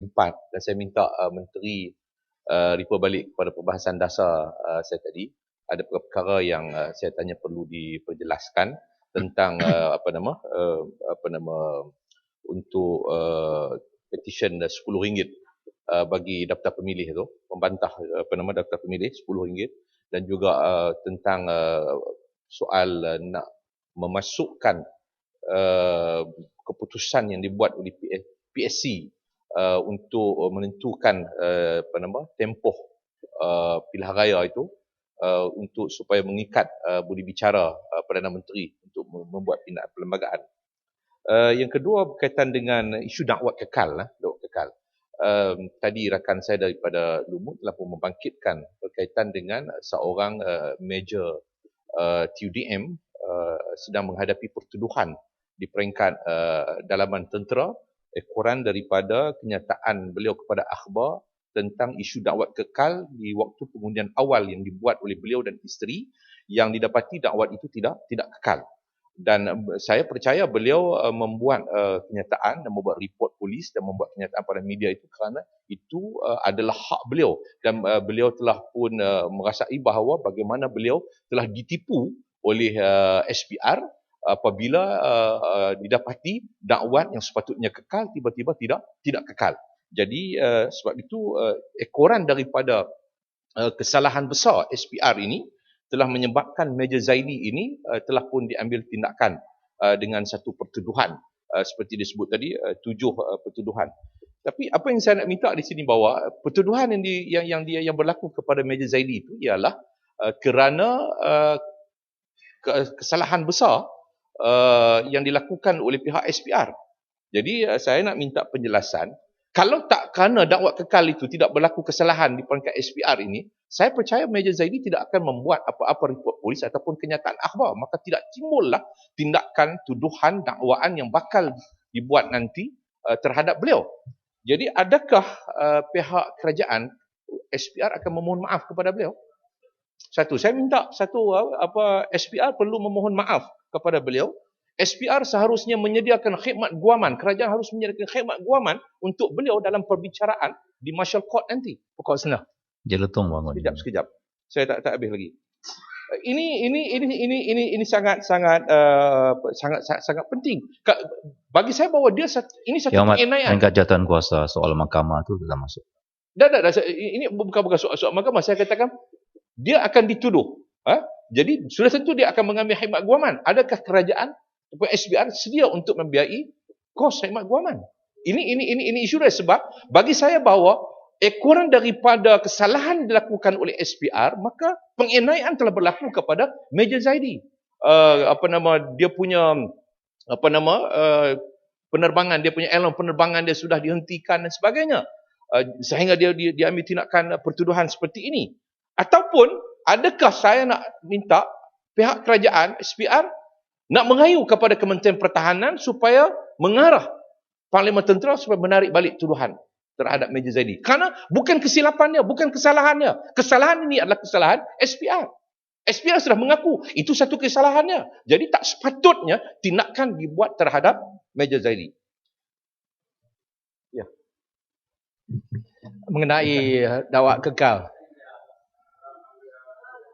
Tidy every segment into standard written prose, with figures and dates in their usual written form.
4 dan saya minta Menteri refer balik kepada perbahasan dasar saya tadi. Ada perkara yang saya tanya perlu diperjelaskan tentang untuk petition RM10 bagi daftar pemilih tu, membantah daftar pemilih RM10 dan juga tentang soal nak memasukkan keputusan yang dibuat oleh PSC untuk menentukan tempoh pilihan raya itu untuk supaya mengikat budi bicara Perdana Menteri untuk membuat pindaan perlembagaan. Yang kedua berkaitan dengan isu dakwah kekal. Tadi rakan saya daripada Lumut telah pun membangkitkan berkaitan dengan seorang Major TUDM sedang menghadapi pertuduhan di peringkat dalaman tentera kurang daripada kenyataan beliau kepada akhbar tentang isu dakwat kekal di waktu pengundian awal yang dibuat oleh beliau dan isteri, yang didapati dakwat itu tidak kekal. Dan saya percaya beliau membuat kenyataan dan membuat report polis dan membuat kenyataan pada media itu kerana itu adalah hak beliau, dan beliau telah pun merasai bahawa bagaimana beliau telah ditipu oleh SPR apabila didapati dakwat yang sepatutnya kekal tiba-tiba tidak kekal. Jadi sebab itu ekoran daripada kesalahan besar SPR ini telah menyebabkan Major Zaidi ini telah pun diambil tindakan dengan satu pertuduhan seperti disebut tadi 7 pertuduhan. Tapi apa yang saya nak minta di sini bahawa pertuduhan yang berlaku kepada Major Zaidi itu ialah kerana kesalahan besar yang dilakukan oleh pihak SPR. Jadi saya nak minta penjelasan, kalau tak kerana dakwat kekal itu tidak berlaku kesalahan di peringkat SPR ini, saya percaya Major Zaidi tidak akan membuat apa-apa report polis ataupun kenyataan akhbar, maka tidak timbullah tindakan, tuduhan, dakwaan yang bakal dibuat nanti terhadap beliau. Jadi adakah pihak kerajaan SPR akan memohon maaf kepada beliau? Satu, saya minta SPR perlu memohon maaf kepada beliau. SPR seharusnya menyediakan khidmat guaman. Kerajaan harus menyediakan khidmat guaman untuk beliau dalam perbicaraan di martial court nanti. Pokok senang. Jeletong bangun. Sekejap. Saya tak habis lagi. Ini sangat penting. Bagi saya bahawa ini satu penganiayaan. Yang jawatan kuasa soal mahkamah tu sudah masuk. Dah. Ini bukan soal mahkamah. Saya katakan dia akan dituduh. Jadi sudah tentu dia akan mengambil khidmat guaman. Adakah kerajaan ataupun SPR sedia untuk membiayai kos khidmat guaman? Ini isu dia, sebab bagi saya bahawa ekoran daripada kesalahan dilakukan oleh SPR, maka penganiayaan telah berlaku kepada Major Zaidi. Dia punya penerbangan, dia punya airline penerbangan dia sudah dihentikan dan sebagainya. Sehingga dia ambil tindakan pertuduhan seperti ini. Ataupun adakah saya nak minta pihak kerajaan SPR nak mengayu kepada Kementerian Pertahanan supaya mengarah Parlimen Tentera supaya menarik balik tuduhan terhadap Major Zaidi. Kerana bukan kesilapannya, bukan kesalahannya. Kesalahan ini adalah kesalahan SPR. SPR sudah mengaku itu satu kesalahannya. Jadi tak sepatutnya tindakan dibuat terhadap Major Zaidi. Ya. Mengenai dakwat kekal.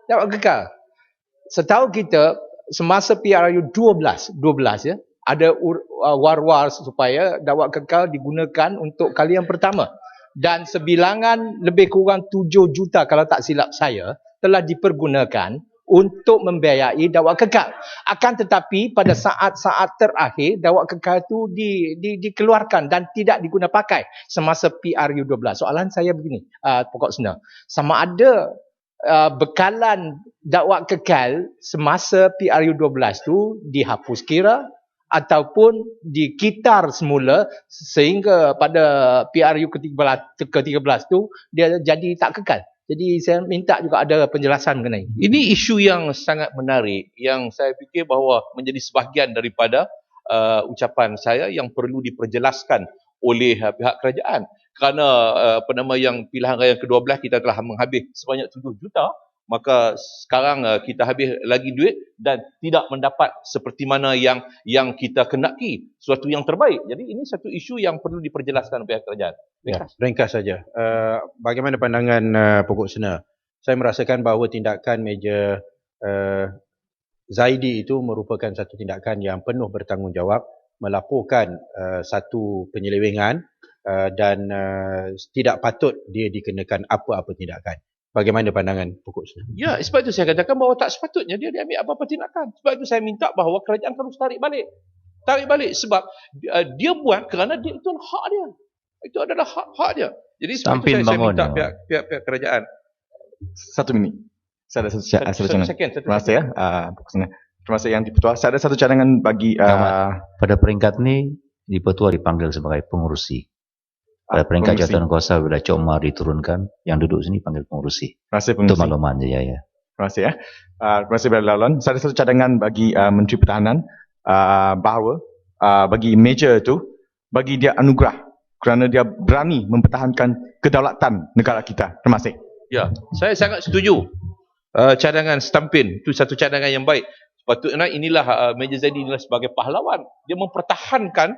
Dakwat kekal. Setahu kita semasa PRU 12 ya, ada war-war supaya dakwat kekal digunakan untuk kali yang pertama, dan sebilangan lebih kurang 7 juta kalau tak silap saya telah dipergunakan untuk membiayai dakwat kekal. Akan tetapi pada saat-saat terakhir dakwat kekal itu dikeluarkan dan tidak diguna pakai semasa PRU 12. Soalan saya begini, pokok senang, sama ada bekalan dakwat kekal semasa PRU 12 tu dihapus kira ataupun dikitar semula sehingga pada PRU ke-13 tu dia jadi tak kekal. Jadi saya minta juga ada penjelasan mengenai ini. Isu yang sangat menarik yang saya fikir bahawa menjadi sebahagian daripada ucapan saya yang perlu diperjelaskan oleh pihak kerajaan. Kerana yang pilihan raya ke-12 kita telah menghabis sebanyak 7 juta maka sekarang kita habis lagi duit dan tidak mendapat seperti mana yang kita kendaki, suatu yang terbaik. Jadi ini satu isu yang perlu diperjelaskan oleh pihak kerajaan. Ya, ringkas saja. Bagaimana pandangan Pokok Sena? Saya merasakan bahawa tindakan Meja Zaidi itu merupakan satu tindakan yang penuh bertanggungjawab, melaporkan satu penyelewengan dan tidak patut dia dikenakan apa-apa tindakan. Bagaimana pandangan Pokok Sena? Ya, sebab itu saya katakan bahawa tak sepatutnya dia ambil apa-apa tindakan. Sebab itu saya minta bahawa kerajaan harus tarik balik. Tarik balik sebab dia buat kerana dia itu hak dia. Itu adalah hak dia. Jadi sebab itu saya minta pihak kerajaan. 1 minit. Saya ada satu cadangan. Terima kasih ya. Pokok Sena. Terima kasih Yang di-Pertua. Saya ada satu cadangan bagi pada peringkat ni di-Pertua dipanggil sebagai pengurusi. Pada peringkat jawatan kuasa bila Cok Umar diturunkan, yang duduk sini panggil pengurusi. Terima kasih pengurusi. Untuk makluman saja ya. Terima kasih ya. Terima kasih Bala Laulon. Saya ada satu cadangan bagi Menteri Pertahanan bahawa bagi Meja itu, bagi dia anugerah kerana dia berani mempertahankan kedaulatan negara kita. Terima kasih. Ya, saya sangat setuju. Cadangan Stampin itu satu cadangan yang baik. Sepatutnya inilah Meja Zaidi inilah sebagai pahlawan. Dia mempertahankan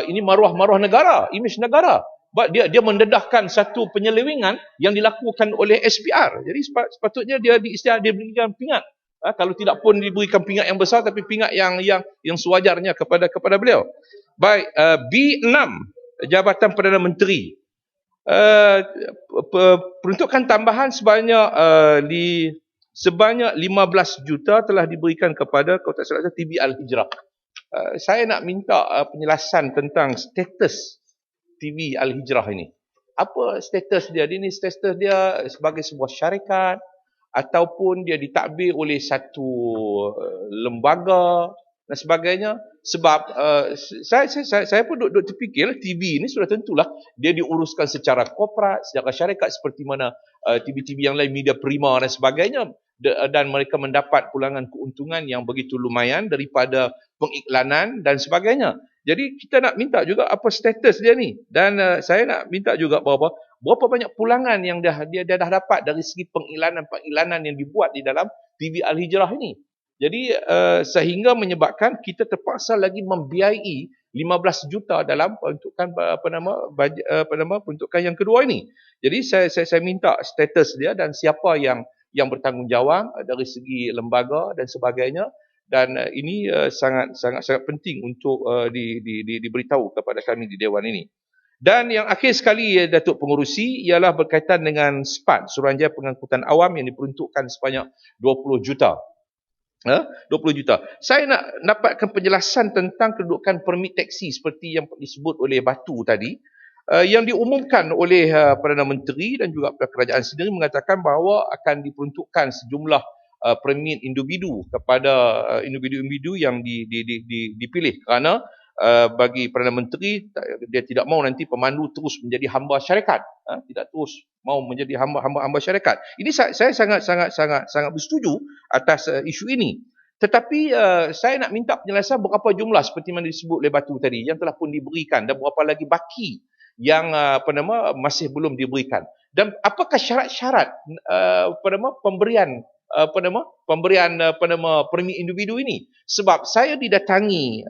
ini maruah-maruah negara, imej negara. Dia mendedahkan satu penyelewengan yang dilakukan oleh SPR. Jadi sepatutnya dia diberikan pingat. Kalau tidak pun diberikan pingat yang besar, tapi pingat yang sewajarnya kepada beliau. Baik, B6 Jabatan Perdana Menteri. Peruntukan tambahan sebanyak 15 juta telah diberikan kepada, kalau tak salah, TV Al-Hijrah. Saya nak minta penjelasan tentang status TV Al-Hijrah ini. Apa status dia? Ini status dia sebagai sebuah syarikat ataupun dia ditadbir oleh satu lembaga dan sebagainya. Sebab saya pun duduk terfikir TV ini sudah tentulah dia diuruskan secara korporat, secara syarikat seperti mana TV-TV yang lain, Media Prima dan sebagainya, dan mereka mendapat pulangan keuntungan yang begitu lumayan daripada pengiklanan dan sebagainya. Jadi kita nak minta juga apa status dia ni, dan saya nak minta juga berapa banyak pulangan yang dia dah dapat dari segi pengiklanan yang dibuat di dalam TV Al-Hijrah ini. Jadi sehingga menyebabkan kita terpaksa lagi membiayai 15 juta dalam peruntukan peruntukan yang kedua ini. Jadi saya minta status dia dan siapa yang bertanggungjawab dari segi lembaga dan sebagainya, dan ini sangat penting untuk diberitahu kepada kami di Dewan ini. Dan yang akhir sekali Datuk Pengurusi ialah berkaitan dengan SPAT, Suruhanjaya Pengangkutan Awam, yang diperuntukkan sebanyak 20 juta. 20 juta. Saya nak dapatkan penjelasan tentang kedudukan permit taksi seperti yang disebut oleh Batu tadi, yang diumumkan oleh Perdana Menteri dan juga kerajaan sendiri mengatakan bahawa akan diperuntukkan sejumlah permit individu kepada individu-individu yang dipilih, kerana bagi Perdana Menteri dia tidak mahu nanti pemandu terus menjadi hamba syarikat, tidak terus mahu menjadi hamba syarikat. Ini saya sangat bersetuju atas isu ini. Tetapi saya nak minta penjelasan berapa jumlah seperti mana disebut oleh Batu tadi yang telah pun diberikan dan berapa lagi baki yang masih belum diberikan, dan apakah syarat-syarat pemberian permit individu ini. Sebab saya didatangi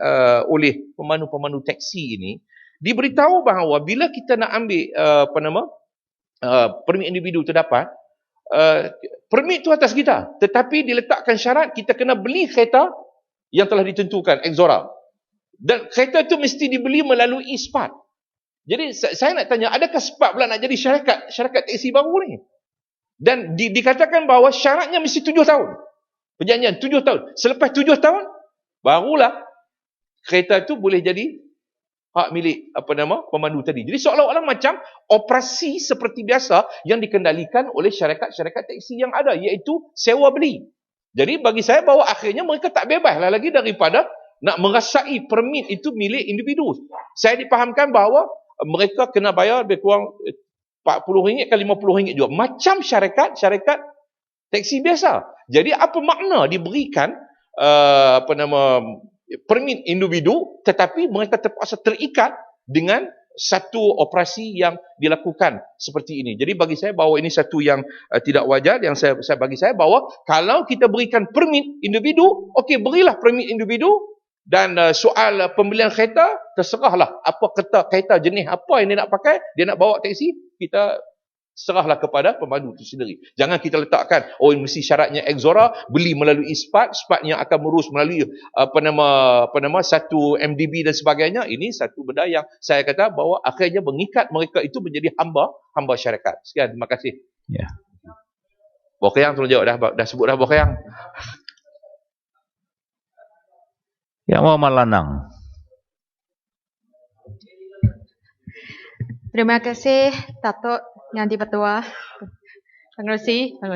oleh pemandu-pemandu taksi ini, diberitahu bahawa bila kita nak ambil permit individu terdapat, permit itu atas kita, tetapi diletakkan syarat kita kena beli kereta yang telah ditentukan Exora, dan kereta itu mesti dibeli melalui SPAT. Jadi saya nak tanya, adakah SPAT pula nak jadi syarikat taksi baru ni? Dan dikatakan bahawa syaratnya mesti 7 tahun. Perjanjian 7 tahun. Selepas 7 tahun, barulah kereta itu boleh jadi hak milik pemandu tadi. Jadi seolah-olah macam operasi seperti biasa yang dikendalikan oleh syarikat-syarikat taksi yang ada, iaitu sewa beli. Jadi bagi saya bahawa akhirnya mereka tak bebaslah lagi daripada nak merasai permit itu milik individu. Saya dipahamkan bahawa mereka kena bayar lebih kurang RM40 ke RM50 juga, macam syarikat taksi biasa. Jadi apa makna diberikan permit individu tetapi mereka terpaksa terikat dengan satu operasi yang dilakukan seperti ini. Jadi bagi saya bahawa ini satu yang tidak wajar. Yang bagi saya bahawa kalau kita berikan permit individu, okey, berilah permit individu. Dan soal pembelian kereta, terserahlah apa kereta jenis apa yang dia nak pakai. Dia nak bawa teksi, kita serahlah kepada pemandu itu sendiri. Jangan kita letakkan, oh mesti syaratnya Exora, beli melalui SPAT yang akan merus melalui satu MDB dan sebagainya. Ini satu benda yang saya kata bahawa akhirnya mengikat mereka itu menjadi hamba syarikat. Sekian, terima kasih. Ya. Bokeyang tolong jawab dah sebut dah Bokeyang. Yang Muhammad Lanang. Terima kasih Datuk Yang di-Pertua. Terima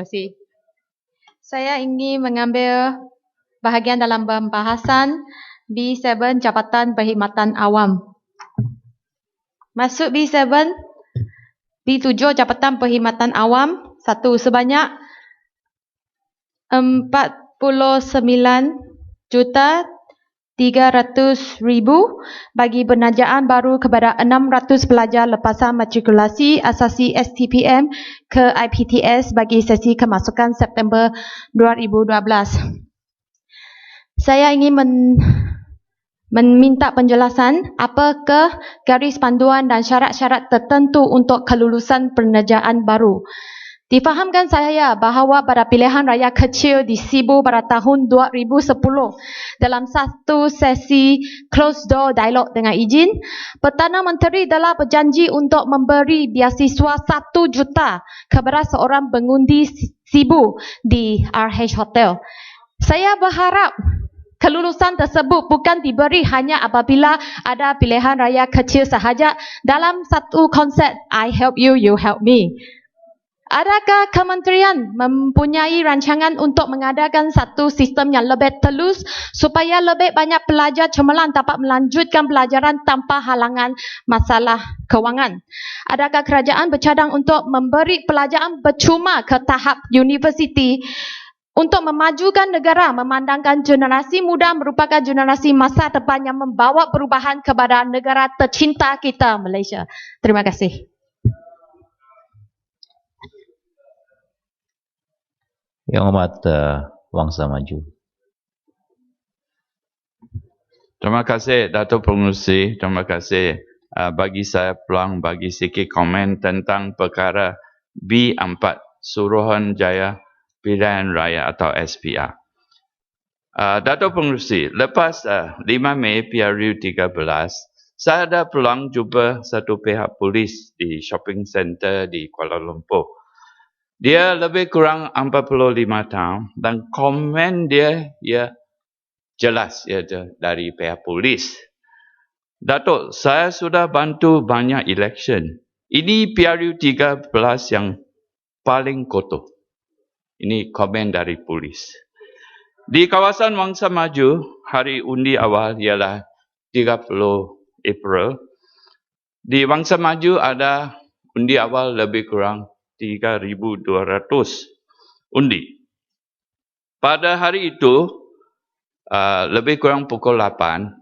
kasih. Saya ingin mengambil bahagian dalam pembahasan B7 Jabatan Perkhidmatan Awam. Masuk B7, B7 Jabatan Perkhidmatan Awam, satu sebanyak 49,300,000 bagi penajaan baru kepada 600 pelajar lepasan matrikulasi asasi STPM ke IPTS bagi sesi kemasukan September 2012. Saya ingin meminta penjelasan apakah garis panduan dan syarat-syarat tertentu untuk kelulusan penajaan baru. Difahamkan saya bahawa pada pilihan raya kecil di Sibu pada tahun 2010 dalam satu sesi closed door dialog dengan izin, Perdana Menteri telah berjanji untuk memberi beasiswa 1 juta kepada seorang pengundi Sibu di RH Hotel. Saya berharap kelulusan tersebut bukan diberi hanya apabila ada pilihan raya kecil sahaja dalam satu konsep I help you, you help me. Adakah kementerian mempunyai rancangan untuk mengadakan satu sistem yang lebih telus supaya lebih banyak pelajar cemerlang dapat melanjutkan pelajaran tanpa halangan masalah kewangan? Adakah kerajaan bercadang untuk memberi pelajaran percuma ke tahap universiti untuk memajukan negara, memandangkan generasi muda merupakan generasi masa depan yang membawa perubahan kepada negara tercinta kita, Malaysia? Terima kasih. Yang Hormat Wangsa Maju. Terima kasih Datuk Pengerusi. Terima kasih bagi saya peluang bagi sikit komen tentang perkara B4 Suruhanjaya Pilihan Raya atau SPR. Datuk Pengerusi, lepas 5 Mei PRU 13, saya ada peluang jumpa satu pihak polis di shopping center di Kuala Lumpur. Dia lebih kurang 45 tahun dan komen dia jelas dari pihak polis. Datuk, saya sudah bantu banyak election. Ini PRU 13 yang paling kotor. Ini komen dari polis. Di kawasan Wangsa Maju, hari undi awal ialah 30 April. Di Wangsa Maju ada undi awal lebih kurang 3,200 undi. Pada hari itu, lebih kurang pukul 8,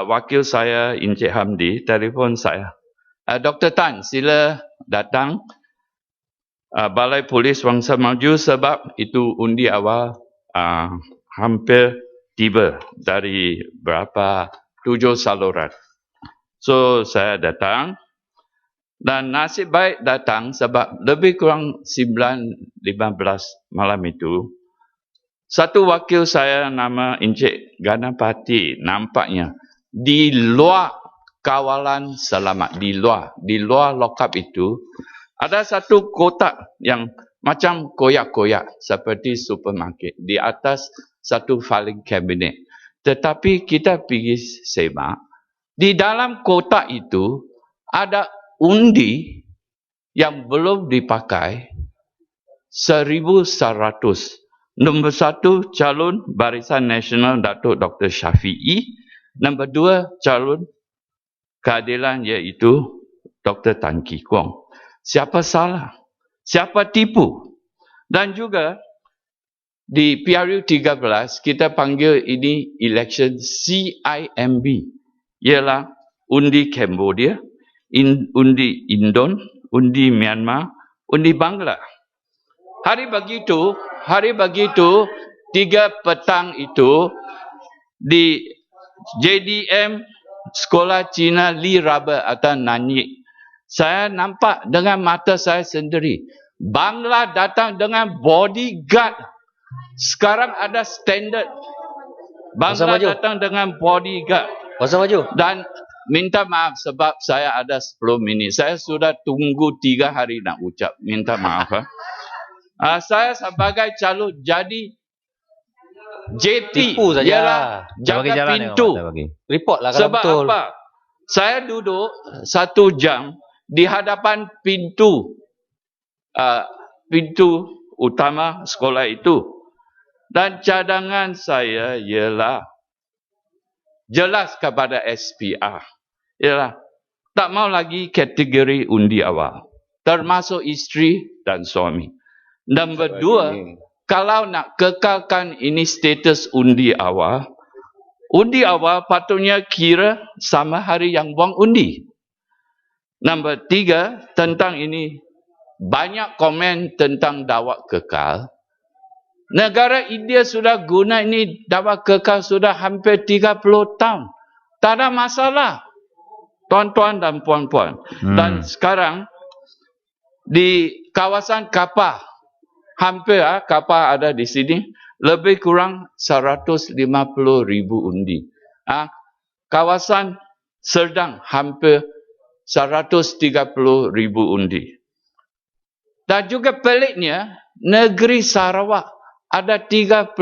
wakil saya Encik Hamdi telefon saya. Dr. Tan, sila datang Balai Polis Wangsa Maju sebab itu undi awal hampir tiba dari berapa 7 saluran. So, saya datang. Dan nasib baik datang sebab lebih kurang 9.15 malam itu, satu wakil saya nama Encik Ganapati nampaknya di luar kawalan selamat, di luar lokap itu, ada satu kotak yang macam koyak-koyak seperti supermarket di atas satu filing cabinet. Tetapi kita pergi semak, di dalam kotak itu ada undi yang belum dipakai 1,100. Nombor 1 calon Barisan Nasional Datuk Dr. Syafiee. Nombor 2 calon keadilan iaitu Dr. Tan Kee Kuang. Siapa salah? Siapa tipu? Dan juga di PRU 13 kita panggil ini election CIMB. Ialah undi Cambodia. undi Indon, undi Myanmar, undi Bangla. Hari begitu 3 petang itu di JDM Sekolah Cina Li Raba atau Nanyik. Saya nampak dengan mata saya sendiri. Bangla datang dengan bodyguard. Sekarang ada standard. Bangla datang dengan bodyguard. Dan minta maaf sebab saya ada 10 minit. Saya sudah tunggu 3 hari nak ucap. Minta maaf. Saya sebagai calon jadi JT ialah jaga pintu. Report lah kalau Sebab betul. apa? Saya duduk 1 jam di hadapan pintu utama sekolah itu. Dan cadangan saya ialah jelas kepada SPR. Ialah tak mau lagi kategori undi awal. Termasuk isteri dan suami. Nombor 2, kalau nak kekalkan ini status undi awal patutnya kira sama hari yang buang undi. Nombor 3, tentang ini banyak komen tentang dakwah kekal. Negara India sudah guna ini dakwah kekal sudah hampir 30 tahun. Tak ada masalah. Tuan-tuan dan puan-puan. Dan sekarang di kawasan Kapar, hampir Kapar ada di sini, lebih kurang 150,000 undi. Kawasan Serdang hampir 130,000 undi. Dan juga peliknya, negeri Sarawak ada 31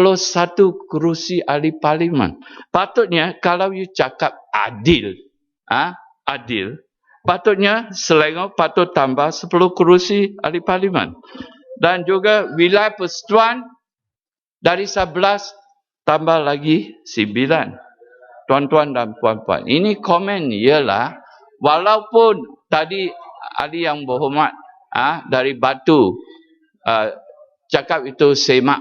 kerusi ahli parlimen. Patutnya kalau you cakap adil, patutnya Selangor patut tambah 10 kerusi ahli parlimen. Dan juga wilayah Persekutuan dari 11 tambah lagi 9. Tuan-tuan dan puan-puan, ini komen ialah walaupun tadi ahli yang berhormat dari Batu cakap itu semak,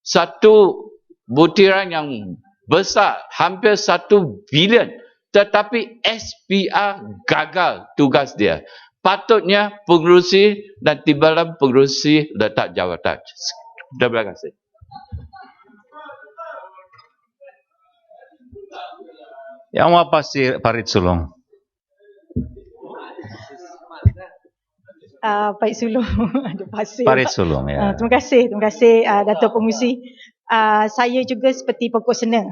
satu butiran yang besar hampir 1 bilion, tetapi SPR gagal tugas dia. Patutnya pengerusi dan timbalan pengerusi letak jawatan. Terima kasih. Yang mau pasti Farid Sulong. Baik Sulong. Ada pasir. Farid Sulong ya. Terima kasih Dato' Pengurusi. Saya juga seperti pokok senang.